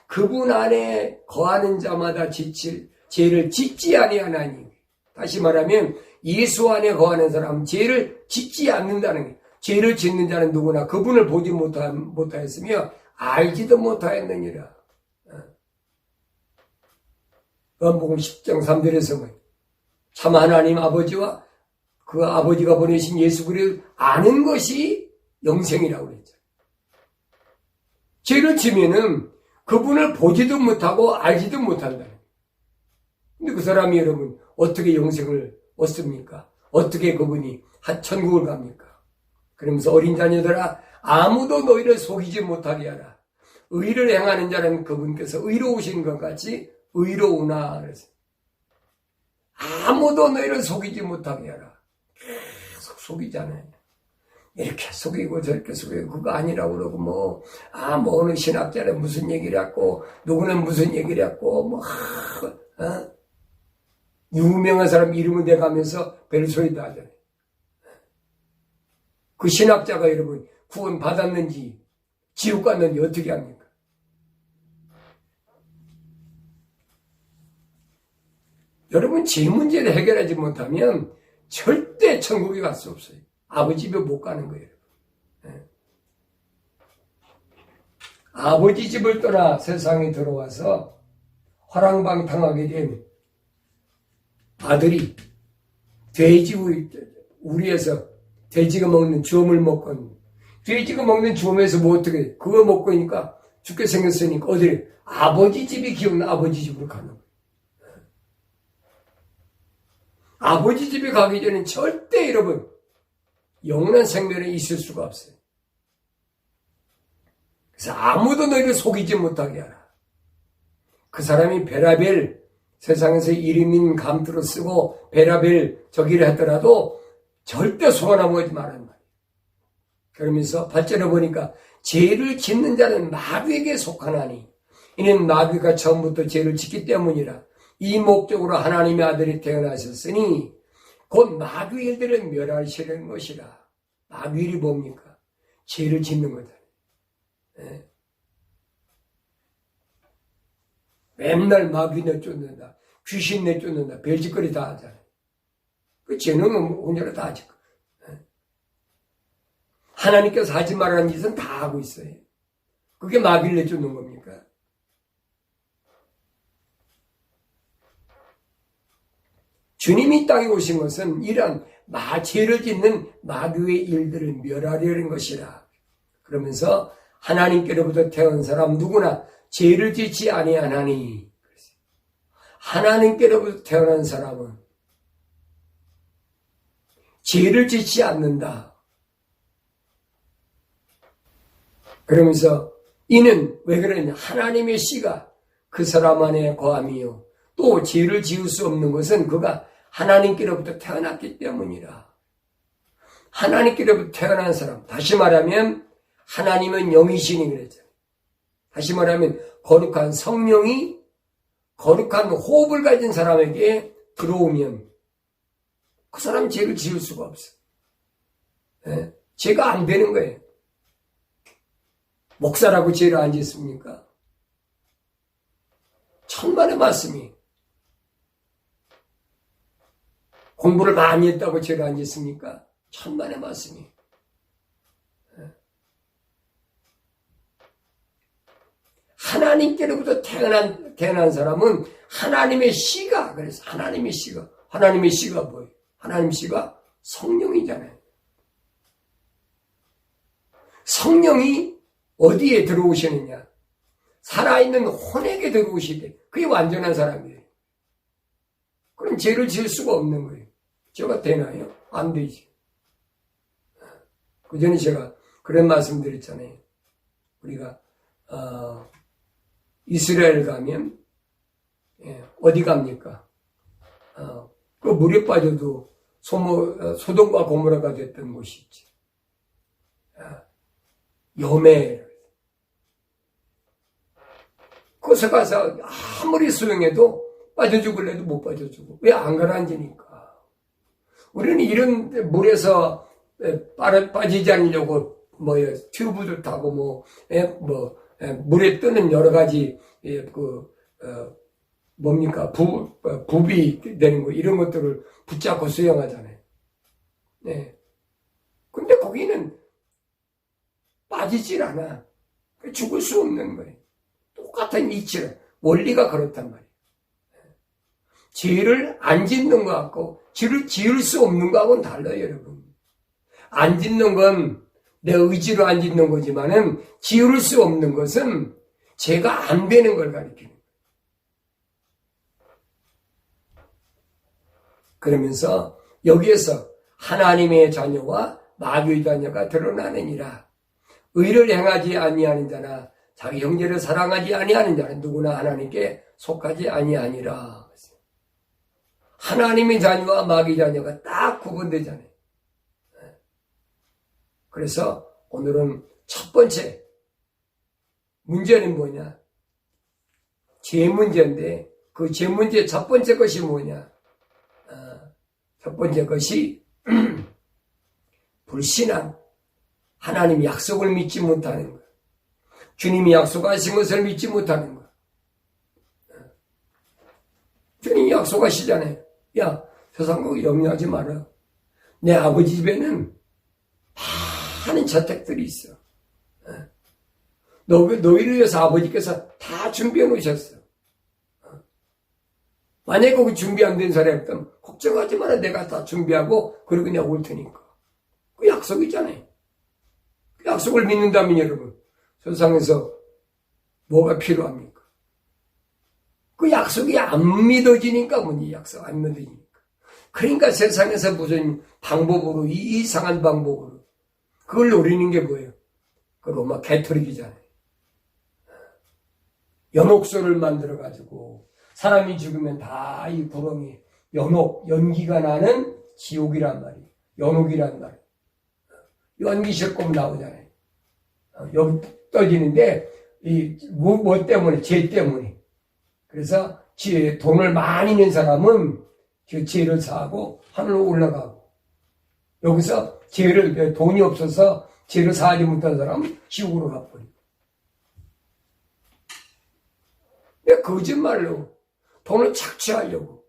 그분 안에 거하는 자마다 죄를 짓지 아니하나니. 다시 말하면 예수 안에 거하는 사람은 죄를 짓지 않는다는 거예요. 죄를 짓는 자는 누구나 그분을 보지 못하였으며 알지도 못하였느니라. 요한복음 10장 3절에서 뭐예요? 참 하나님 아버지와 그 아버지가 보내신 예수 그리스도를 아는 것이 영생이라고 그랬죠. 죄를 지면은 그분을 보지도 못하고 알지도 못한다. 근데 그 사람이 여러분 어떻게 영생을 얻습니까? 어떻게 그분이 천국을 갑니까? 그러면서 어린 자녀들아 아무도 너희를 속이지 못하게 하라. 의를 행하는 자는 그분께서 의로우신 것 같이 의로우나. 그래서 아무도 너희를 속이지 못하게 하라. 계속 속이잖아요. 이렇게 속이고 저렇게 속이고 그거 아니라고 그러고 뭐 어느 신학자는 무슨 얘기를 했고 누구는 무슨 얘기를 했고 유명한 사람 이름을 대가면서 별소리도 하잖아요. 그 신학자가 여러분 구원 받았는지 지옥 갔는지 어떻게 합니까? 여러분 죄 문제를 해결하지 못하면 절대 천국에 갈 수 없어요. 아버지 집에 못 가는 거예요. 아버지 집을 떠나 세상에 들어와서 화랑방탕하게 된 아들이 돼지 우리에서 돼지가 먹는 주엄을 먹고, 돼지가 먹는 주엄에서 뭐 어떻게 그거 먹고 있으니까 죽게 생겼으니까 어디 아버지 집이 기억나. 아버지 집으로 가는 거예요. 아버지 집에 가기 전엔 절대 여러분 영원한 생명에 있을 수가 없어요. 그래서 아무도 너희를 속이지 못하게 하라. 그 사람이 베라벨 세상에서 이름인 감투로 쓰고 베라벨 저기를 했더라도 절대 속아나무지 말란 말이에요. 그러면서 8절에 보니까 죄를 짓는 자는 마귀에게 속하나니 이는 마귀가 처음부터 죄를 짓기 때문이라. 이 목적으로 하나님의 아들이 태어나셨으니 곧 마귀 일들을 멸하시려는 것이라. 마귀 일이 뭡니까? 죄를 짓는 거다. 네. 맨날 마귀 내쫓는다. 귀신 내쫓는다. 별짓거리 다 하잖아요. 그 죄는 혼자로 다 하지. 네. 하나님께서 하지 말라는 짓은 다 하고 있어요. 그게 마귀를 내쫓는 겁니까? 주님이 이 땅에 오신 것은 이러한 죄를 짓는 마귀의 일들을 멸하려는 것이라. 그러면서 하나님께로부터 태어난 사람 누구나 죄를 짓지 아니하나니. 하나님께로부터 태어난 사람은 죄를 짓지 않는다. 그러면서 이는 왜 그러냐? 하나님의 씨가 그 사람 안에 거함이요. 또 죄를 지을 수 없는 것은 그가 하나님께로부터 태어났기 때문이라. 하나님께로부터 태어난 사람, 다시 말하면 하나님은 영이시니 그랬잖아요. 다시 말하면 거룩한 성령이 거룩한 호흡을 가진 사람에게 들어오면 그 사람 죄를 지을 수가 없어. 예? 죄가 안 되는 거예요. 목사라고 죄를 안 짓습니까? 천만의 말씀이. 공부를 많이 했다고 죄를 안 짓습니까? 천만의 말씀이. 하나님께로부터 태어난 사람은 하나님의 씨가, 그래서 하나님의 씨가 뭐예요? 하나님 씨가 성령이잖아요. 성령이 어디에 들어오시느냐? 살아있는 혼에게 들어오시되, 그게 완전한 사람이에요. 그럼 죄를 지을 수가 없는 거예요. 죄가 되나요? 안 되지. 그 전에 제가 그런 말씀 드렸잖아요. 우리가, 이스라엘 가면, 어디 갑니까? 그 물에 빠져도 소돔과 고모라가 됐던 곳이 있지. 여매. 거기서 가서 아무리 수영해도 빠져 죽을래도 못 빠져 죽어. 왜 안 가라앉으니까. 우리는 이런 물에서 빠지지 않으려고 튜브도 타고 물에 뜨는 여러 가지 부비 되는 거 이런 것들을 붙잡고 수영하잖아요. 네. 근데 거기는 빠지질 않아. 죽을 수 없는 거예요. 똑같은 이치라. 원리가 그렇단 말이에요. 죄를 안 짓는 것 같고 죄를 지을 수 없는 것하고는 달라요, 여러분. 안 짓는 건 내 의지로 안 짓는 거지만은 지을 수 없는 것은 죄가 안 되는 걸 가리키는 거예요. 그러면서 여기에서 하나님의 자녀와 마귀의 자녀가 드러나느니라. 의를 행하지 아니하는 자나 자기 형제를 사랑하지 아니하는 자는 누구나 하나님께 속하지 아니하니라. 하나님의 자녀와 마귀의 자녀가 딱 구분되잖아요. 그래서 오늘은 첫 번째 문제는 뭐냐? 죄 문제인데 그 죄 문제의 첫 번째 것이 뭐냐? 첫 번째 것이 불신앙, 하나님 약속을 믿지 못하는 것, 주님이 약속하신 것을 믿지 못하는 것. 주님이 약속하시잖아요. 야, 세상 거 염려하지 마라. 내 아버지 집에는 많은 저택들이 있어. 너희를 위해서 아버지께서 다 준비해 놓으셨어. 만약에 거기 준비 안 된 사람이 있다면 걱정하지 마라. 내가 다 준비하고 그리고 그냥 올 테니까. 그 약속이잖아요. 그 약속을 믿는다면 여러분 세상에서 뭐가 필요합니까? 그 약속이 안 믿어지니까 뭐니 약속 안 믿어지니까. 그러니까 세상에서 무슨 방법으로 이상한 방법으로 그걸 노리는 게 뭐예요? 그 로마 가톨릭이잖아요. 연옥소를 만들어가지고 사람이 죽으면 다 이 구렁이 연기가 나는 지옥이란 말이에요. 연옥이란 말이에요. 연기 실금 나오잖아요. 여기 떠지는데 뭐 때문에? 죄 때문에. 그래서 돈을 많이 낸 사람은 그 죄를 사하고 하늘로 올라가고 여기서 돈이 없어서 죄를 사하지 못한 사람은 지옥으로 가버리고. 거짓말로 돈을 착취하려고.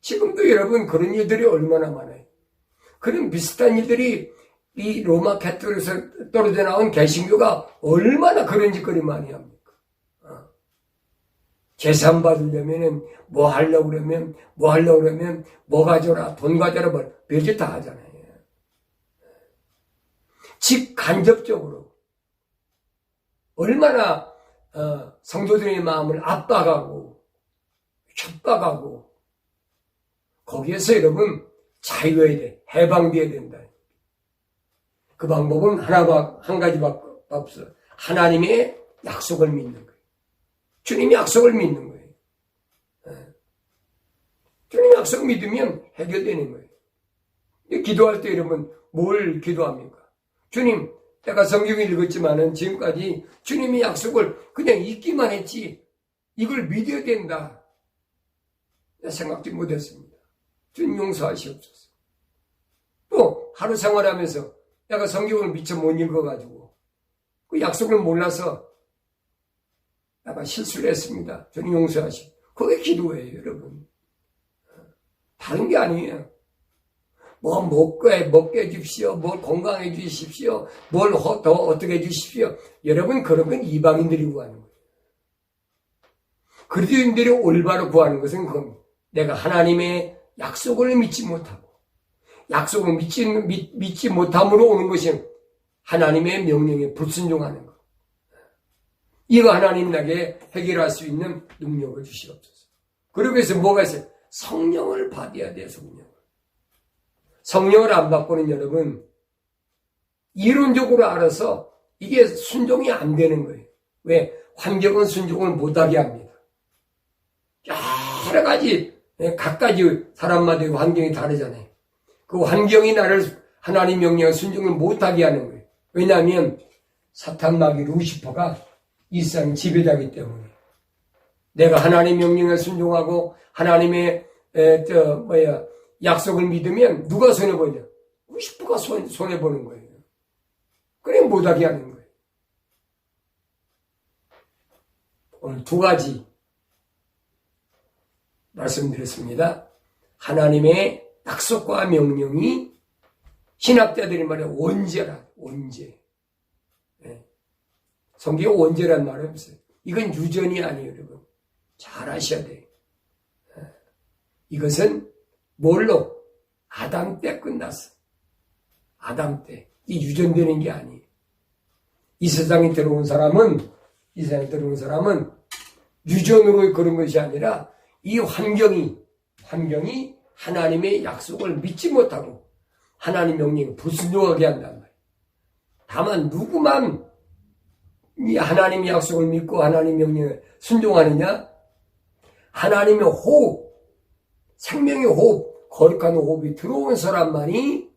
지금도 여러분 그런 일들이 얼마나 많아요. 그런 비슷한 일들이 이 로마 가톨릭에서 떨어져 나온 개신교가 얼마나 그런 짓거리 많이 합니까? 재산 받으려면은 뭐 하려고 그러면 뭐 가져라 돈 가져라 별짓 다 하잖아요. 직간접적으로 얼마나 성도들의 마음을 압박하고 협박하고 거기에서 여러분 자유해야 돼. 해방돼야 된다. 그 방법은 한 가지밖에 없어. 하나님의 약속을 믿는 거예요. 주님이 약속을 믿는 거예요. 주님 약속 믿으면 해결되는 거예요. 기도할 때 여러분 뭘 기도합니까? 주님, 내가 성경을 읽었지만은 지금까지 주님의 약속을 그냥 읽기만 했지 이걸 믿어야 된다. 생각지 못했습니다. 주님 용서하시옵소서. 또 하루 생활하면서 내가 성경을 미처 못 읽어가지고 그 약속을 몰라서 내가 실수를 했습니다. 주님 용서하시고. 그게 기도예요, 여러분. 다른 게 아니에요. 뭐 먹게 해주십시오. 뭘 건강해 주십시오. 뭘 더 어떻게 해주십시오. 여러분 그런 건 이방인들이 구하는 거예요. 그리스도인들이 올바로 구하는 것은 그겁니다. 내가 하나님의 약속을 믿지 못하고 약속을 믿지 못함으로 오는 것이 하나님의 명령에 불순종하는 것. 이거 하나님 나에게 해결할 수 있는 능력을 주시옵소서. 그러기 위해서 뭐가 있어요? 성령을 받아야 돼요. 성령을 안 받고는 여러분 이론적으로 알아서 이게 순종이 안 되는 거예요. 왜? 환경은 순종을 못하게 합니다. 여러 가지 각가지 사람마다 환경이 다르잖아요. 그 환경이 나를 하나님 명령에 순종을 못하게 하는 거예요. 왜냐하면 사탄 마귀 루시퍼가 이 세상 지배자이기 때문에 내가 하나님 명령에 순종하고 하나님의 약속을 믿으면 누가 손해보냐? 루시퍼가 손해보는 거예요. 그래 못하게 하는 거예요. 오늘 두 가지 말씀드렸습니다. 하나님의 약속과 명령이 신학자들이 말해 원죄라, 원죄. 네. 성경에 원죄란 말이 없어요. 이건 유전이 아니에요, 여러분. 잘 아셔야 돼요. 이것은 뭘로? 아담 때 끝났어. 아담 때. 이 유전되는 게 아니에요. 이 세상에 들어온 사람은 유전으로 그런 것이 아니라 이 환경이 하나님의 약속을 믿지 못하고 하나님 명령에 불순종하게 한단 말이에요. 다만 누구만 이 하나님의 약속을 믿고 하나님 명령에 순종하느냐? 하나님의 호흡, 생명의 호흡, 거룩한 호흡이 들어온 사람만이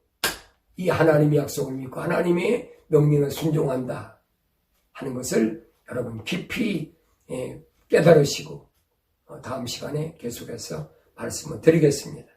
이 하나님의 약속을 믿고 하나님의 명령에 순종한다 하는 것을 여러분 깊이 깨달으시고 다음 시간에 계속해서 말씀을 드리겠습니다.